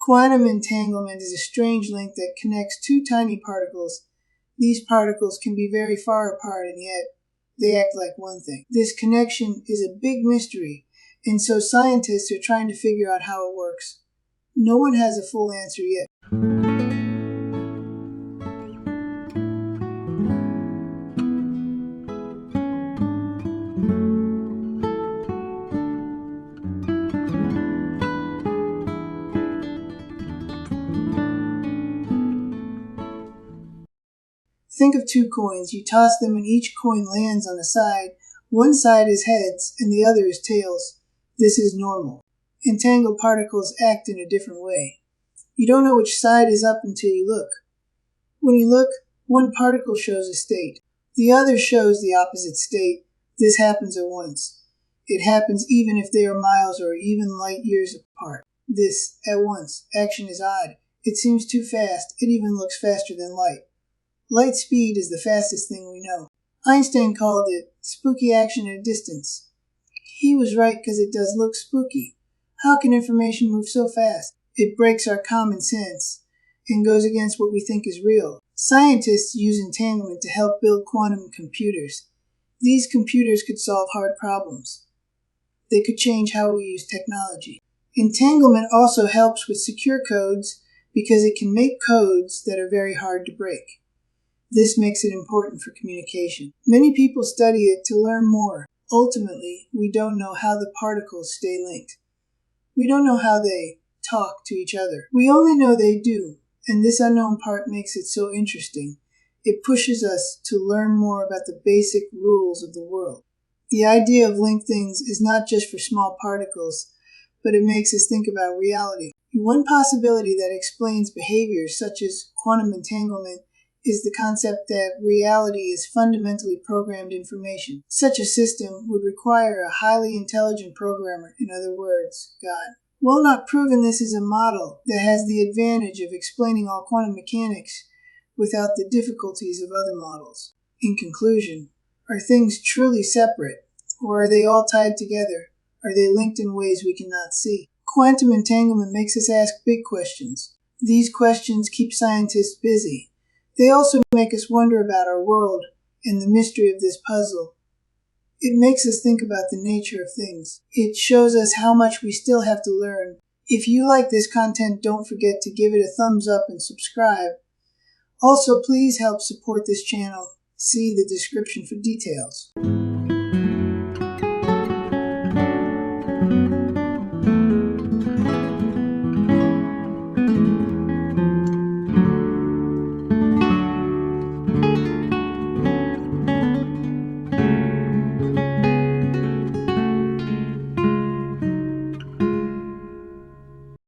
Quantum entanglement is a strange link that connects two tiny particles. These particles can be very far apart, and yet they act like one thing. This connection is a big mystery, and so scientists are trying to figure out how it works. No one has a full answer yet. Think of two coins. You toss them and each coin lands on a side. One side is heads and the other is tails. This is normal. Entangled particles act in a different way. You don't know which side is up until you look. When you look, one particle shows a state. The other shows the opposite state. This happens at once. It happens even if they are miles or even light years apart. This, at once, action is odd. It seems too fast. It even looks faster than light. Light speed is the fastest thing we know. Einstein called it spooky action at a distance. He was right because it does look spooky. How can information move so fast? It breaks our common sense and goes against what we think is real. Scientists use entanglement to help build quantum computers. These computers could solve hard problems. They could change how we use technology. Entanglement also helps with secure codes because it can make codes that are very hard to break. This makes it important for communication. Many people study it to learn more. Ultimately, we don't know how the particles stay linked. We don't know how they talk to each other. We only know they do, and this unknown part makes it so interesting. It pushes us to learn more about the basic rules of the world. The idea of linked things is not just for small particles, but it makes us think about reality. One possibility that explains behaviors such as quantum entanglement is the concept that reality is fundamentally programmed information. Such a system would require a highly intelligent programmer, in other words, God. While not proven, this is a model that has the advantage of explaining all quantum mechanics without the difficulties of other models. In conclusion, are things truly separate, or are they all tied together? Are they linked in ways we cannot see? Quantum entanglement makes us ask big questions. These questions keep scientists busy. They also make us wonder about our world and the mystery of this puzzle. It makes us think about the nature of things. It shows us how much we still have to learn. If you like this content, don't forget to give it a thumbs up and subscribe. Also, please help support this channel. See the description for details.